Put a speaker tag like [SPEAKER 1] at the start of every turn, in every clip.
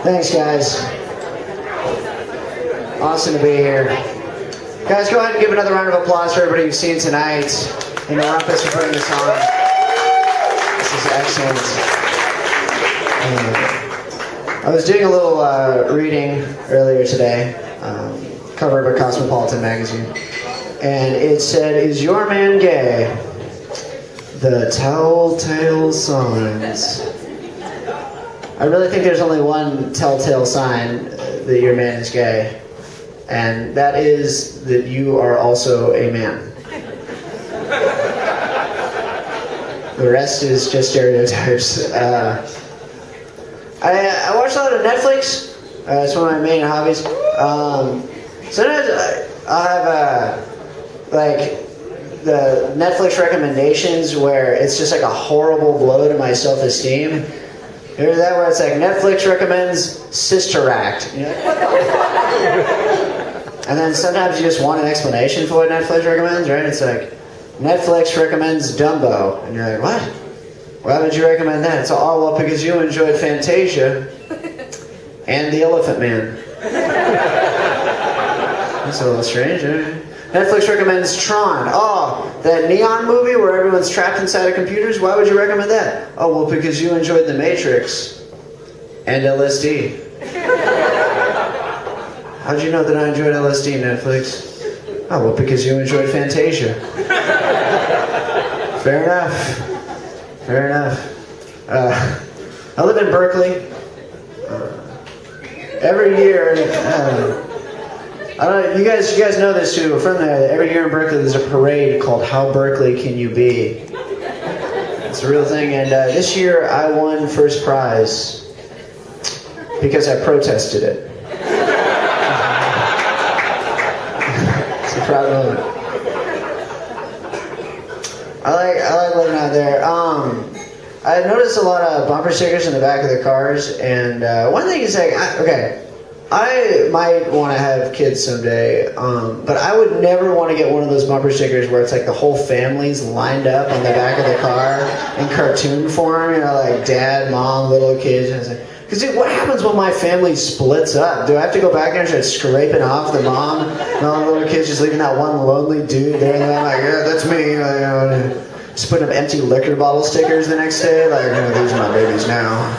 [SPEAKER 1] Thanks, guys. Awesome to be here. Guys, go ahead and give another round of applause for everybody you've seen tonight in the Rumpus for putting this on. This is excellent. I was doing a little reading earlier today, cover of a Cosmopolitan magazine, and it said, "Is your man gay? The telltale signs." I really think there's only one telltale sign that your man is gay, and that is that you are also a man. The rest is just stereotypes. I watch a lot of Netflix. It's one of my main hobbies. Sometimes I'll have like the Netflix recommendations where it's just like a horrible blow to my self-esteem. Here's that where it's like Netflix recommends Sister Act. You know? And then sometimes you just want an explanation for what Netflix recommends, right? It's like Netflix recommends Dumbo, and you're like, what? Why would you recommend that? It's all, well, because you enjoyed Fantasia and The Elephant Man. That's a little strange, right? Netflix recommends Tron. Oh, that neon movie where everyone's trapped inside of computers? Why would you recommend that? Oh, well, because you enjoyed The Matrix and LSD. How'd you know that I enjoyed LSD, Netflix? Oh, well, because you enjoyed Fantasia. Fair enough. Fair enough. I live in Berkeley. Every year, I don't know, you guys know this too. From there, every year in Berkeley, there's a parade called "How Berkeley Can You Be?" It's a real thing, and this year I won first prize because I protested it. It's a proud moment. I like living out there. I noticed a lot of bumper stickers in the back of the cars, and one thing is like, I might want to have kids someday, but I would never want to get one of those bumper stickers where it's like the whole family's lined up on the back of the car in cartoon form, you know, like dad, mom, little kids, and it's like, because what happens when my family splits up? Do I have to go back there and start scraping off the mom and all the little kids, just leaving that one lonely dude there, and I'm like, yeah, that's me, you know, just putting up empty liquor bottle stickers the next day, like, you know, these are my babies now.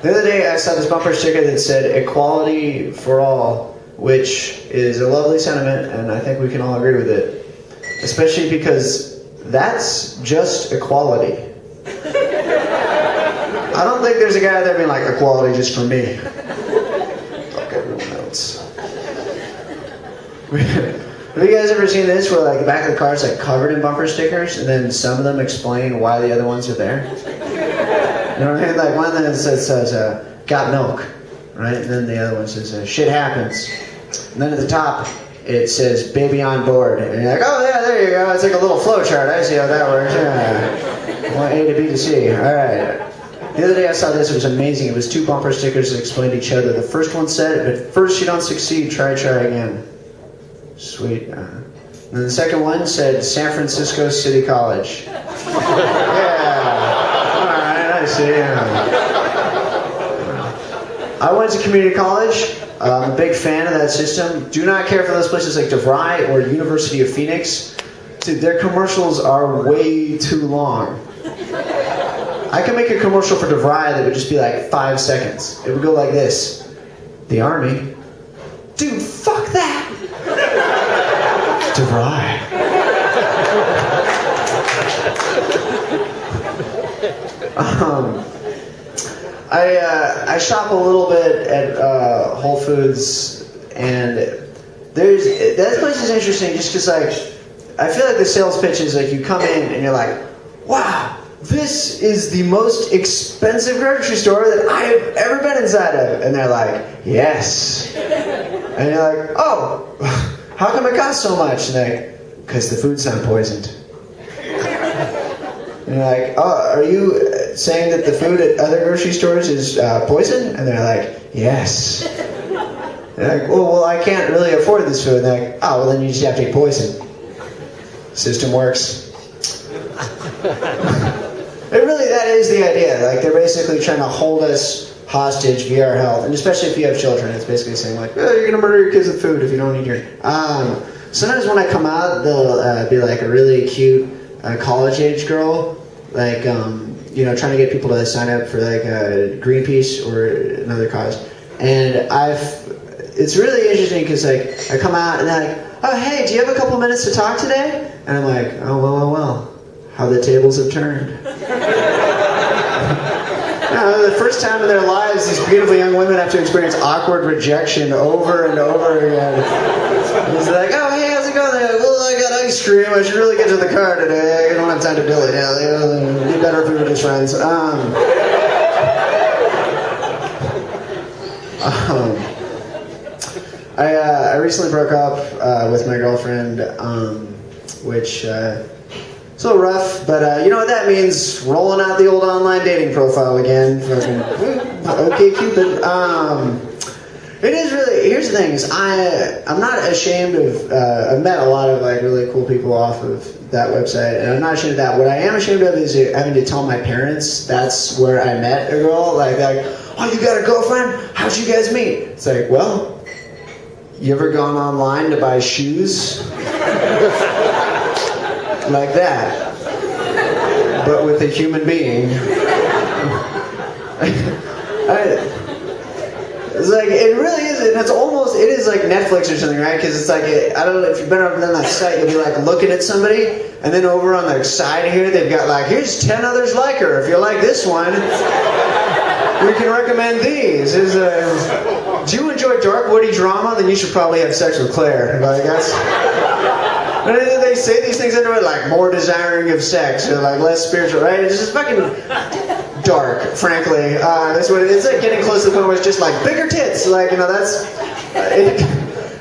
[SPEAKER 1] The other day I saw this bumper sticker that said "Equality for All," which is a lovely sentiment, and I think we can all agree with it. Especially because that's just equality. I don't think there's a guy out there being like, "Equality just for me. Fuck everyone else." Have you guys ever seen this where like the back of the car is like covered in bumper stickers, and then some of them explain why the other ones are there? You know what I mean? Like one of them says "Got milk," right? And then the other one says "Shit happens." And then at the top it says "Baby on board." And you're like, oh yeah, there you go. It's like a little flow chart. I see how that works. Yeah. Well, A to B to C. All right. The other day I saw this. It was amazing. It was two bumper stickers that explained each other. The first one said, "If at first you don't succeed, try again." Sweet. And then the second one said, "San Francisco City College." Yeah. I see. I went to community college. I'm a big fan of that system. Do not care for those places like DeVry or University of Phoenix. Dude, their commercials are way too long. I could make a commercial for DeVry that would just be like 5 seconds. It would go like this. The Army. Dude, fuck that. DeVry. I shop a little bit at Whole Foods, and that place is interesting just because like I feel like the sales pitch is like you come in and you're like, wow, this is the most expensive grocery store that I have ever been inside of, and they're like, yes, and you're like, oh, how come it costs so much? And they're like, because the food's not poisoned. And you're like, oh, are you saying that the food at other grocery stores is poison? And they're like, yes. They're like, well, I can't really afford this food. And they're like, oh, well, then you just have to eat poison. System works. It really, that is the idea. Like, they're basically trying to hold us hostage VR health, and especially if you have children, it's basically saying like, oh, you're gonna murder your kids with food if you don't eat your. Sometimes when I come out, they'll be like a really cute college-age girl, like trying to get people to sign up for like Greenpeace or another cause, and it's really interesting because like I come out and they're like, oh hey, do you have a couple minutes to talk today? And I'm like, oh well, how the tables have turned. The first time in their lives, these beautiful young women have to experience awkward rejection over and over again. It's like, oh, hey, how's it going? They're like, well, I got ice cream. I should really get to the car today. I don't have time to do it. It'd be better if we were just friends. I recently broke up with my girlfriend, which... it's a little rough, but you know what that means? Rolling out the old online dating profile again. Fucking, okay, Cupid. It is really. Here's the thing: is I'm not ashamed of. I've met a lot of like really cool people off of that website, and I'm not ashamed of that. What I am ashamed of is having to tell my parents that's where I met a girl. Like, oh, you got a girlfriend? How'd you guys meet? It's like, well, you ever gone online to buy shoes? Like that, but with a human being. It's like, it really is, and it is like Netflix or something, right? Because it's like, I don't know if you've been over on that site, you'll be like looking at somebody, and then over on the side here, they've got like, here's 10 others like her. If you like this one, we can recommend these. Do you enjoy dark, woody drama? Then you should probably have sex with Claire. Like, that's... They say these things into it, like more desiring of sex, or like less spiritual, right? It's just fucking dark, frankly. That's what it's like. Getting close to the point where it's just like bigger tits, like that's.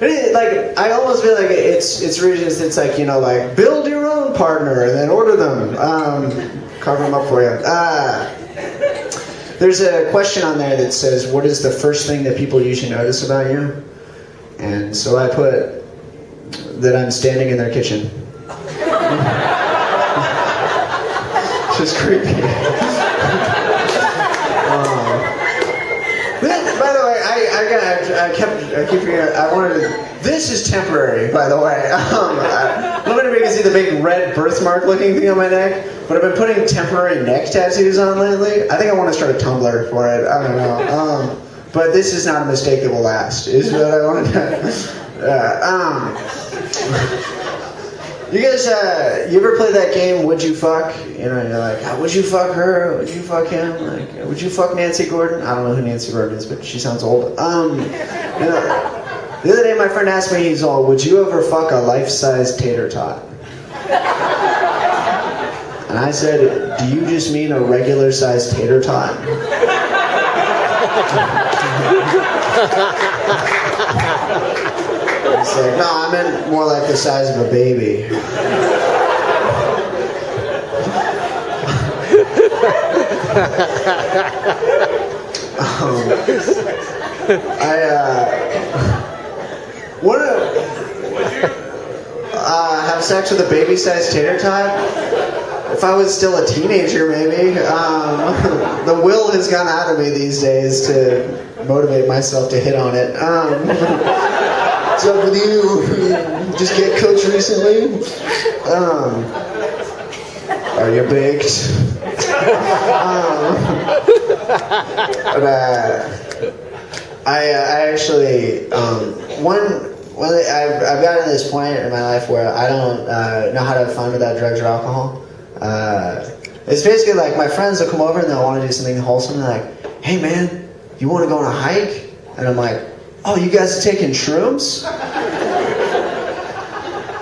[SPEAKER 1] Like I almost feel like it's really just like like build your own partner and then order them, carve them up for you. There's a question on there that says, "What is the first thing that people usually notice about you?" And so I put. That I'm standing in their kitchen. Just creepy. By the way, I keep forgetting. I wanted to. This is temporary, by the way. Nobody can see the big red birthmark looking thing on my neck, but I've been putting temporary neck tattoos on lately. I think I want to start a Tumblr for it. I don't know. But this is not a mistake that will last. Is what I wanted to. You guys, you ever play that game, Would You Fuck? You're like, would you fuck her? Would you fuck him? Like, would you fuck Nancy Gordon? I don't know who Nancy Gordon is, but she sounds old. The other day my friend asked me, he's all, would you ever fuck a life-size tater tot? And I said, do you just mean a regular-sized tater tot? It's like, no, I meant more like the size of a baby. Want to have sex with a baby-sized tater tot? If I was still a teenager, maybe. The will has gone out of me these days to motivate myself to hit on it. What's up with you? Just get coached recently? Are you baked? I actually I've gotten to this point in my life where I don't know how to have fun without drugs or alcohol. It's basically like my friends will come over and they'll want to do something wholesome. They're like, "Hey man, you want to go on a hike?" And I'm like, "Oh, you guys are taking shrooms?"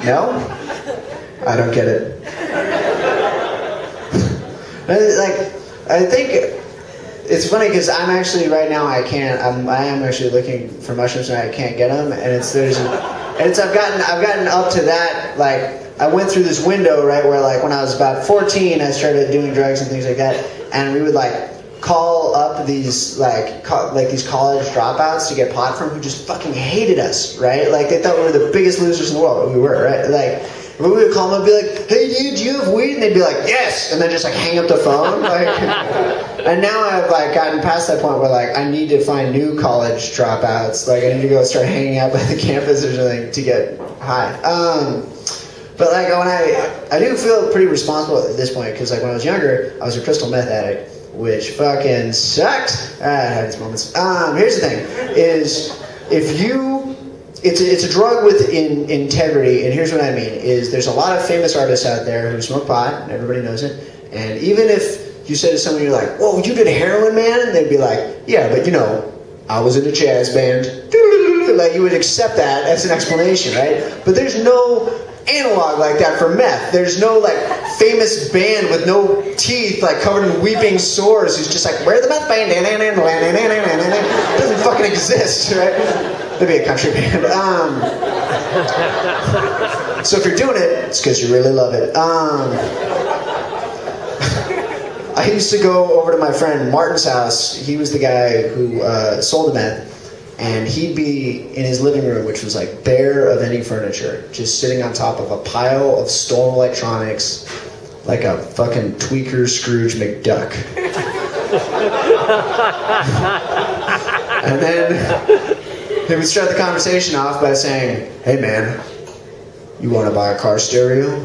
[SPEAKER 1] No, I don't get it. I think it's funny because I'm actually right now I am actually looking for mushrooms and I can't get them, and I've gotten up to that, like I went through this window, right, where like when I was about 14 I started doing drugs and things like that, and we would like call up these these college dropouts to get pot from, who just fucking hated us, right? Like they thought we were the biggest losers in the world. We were, right? Like We would call them and be like, hey dude, do you have weed? And they'd be like, yes! And then just like hang up the phone. Like, and now I've like gotten past that point where like I need to find new college dropouts. Like I need to go start hanging out by the campus or something to get high. But like when I do feel pretty responsible at this point because like when I was younger, I was a crystal meth addict, which fucking sucked. I had its moments. Here's the thing: is if you It's a drug with integrity, and here's what I mean, is there's a lot of famous artists out there who smoke pot, and everybody knows it, and even if you say to someone, you're like, whoa, you did heroin, man? And they'd be like, yeah, but you know, I was in a jazz band. Like, you would accept that as an explanation, right? But there's no analog like that for meth. There's no, like, famous band with no teeth, like, covered in weeping sores who's just like, we're the meth band. It doesn't fucking exist, right? That'd be a country band. So if you're doing it, it's because you really love it. I used to go over to my friend Martin's house. He was the guy who sold the meth. And he'd be in his living room, which was like bare of any furniture, just sitting on top of a pile of stolen electronics, like a fucking tweaker Scrooge McDuck. And then he would start the conversation off by saying, hey man, you want to buy a car stereo?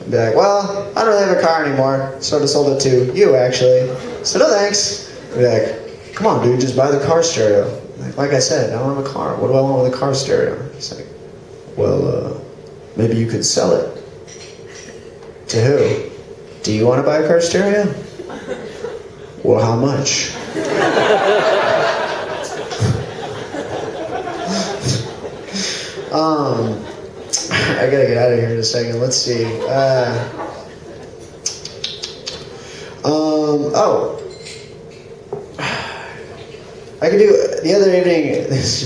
[SPEAKER 1] I'd be like, well, I don't really have a car anymore. Sort of sold it to you, actually. So no thanks. I'd be like, come on, dude, just buy the car stereo. Like I said, I don't have a car. What do I want with a car stereo? It's like, well, maybe you could sell it. To who? Do you want to buy a car stereo? Well, how much? I gotta get out of here in a second. Let's see. I could do the other evening. This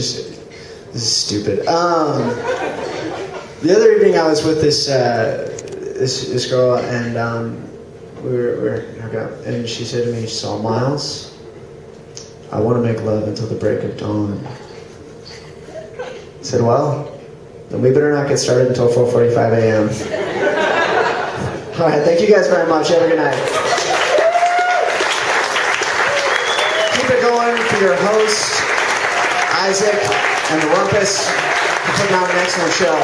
[SPEAKER 1] is stupid. The other evening I was with this girl, and we were hooking up, and she said to me, she saw Miles, I want to make love until the break of dawn. I said, well, then we better not get started until 4:45 a.m. All right, thank you guys very much. Have a good night. Keep it going for your host, Isaac and the Rumpus. Putting on an excellent show.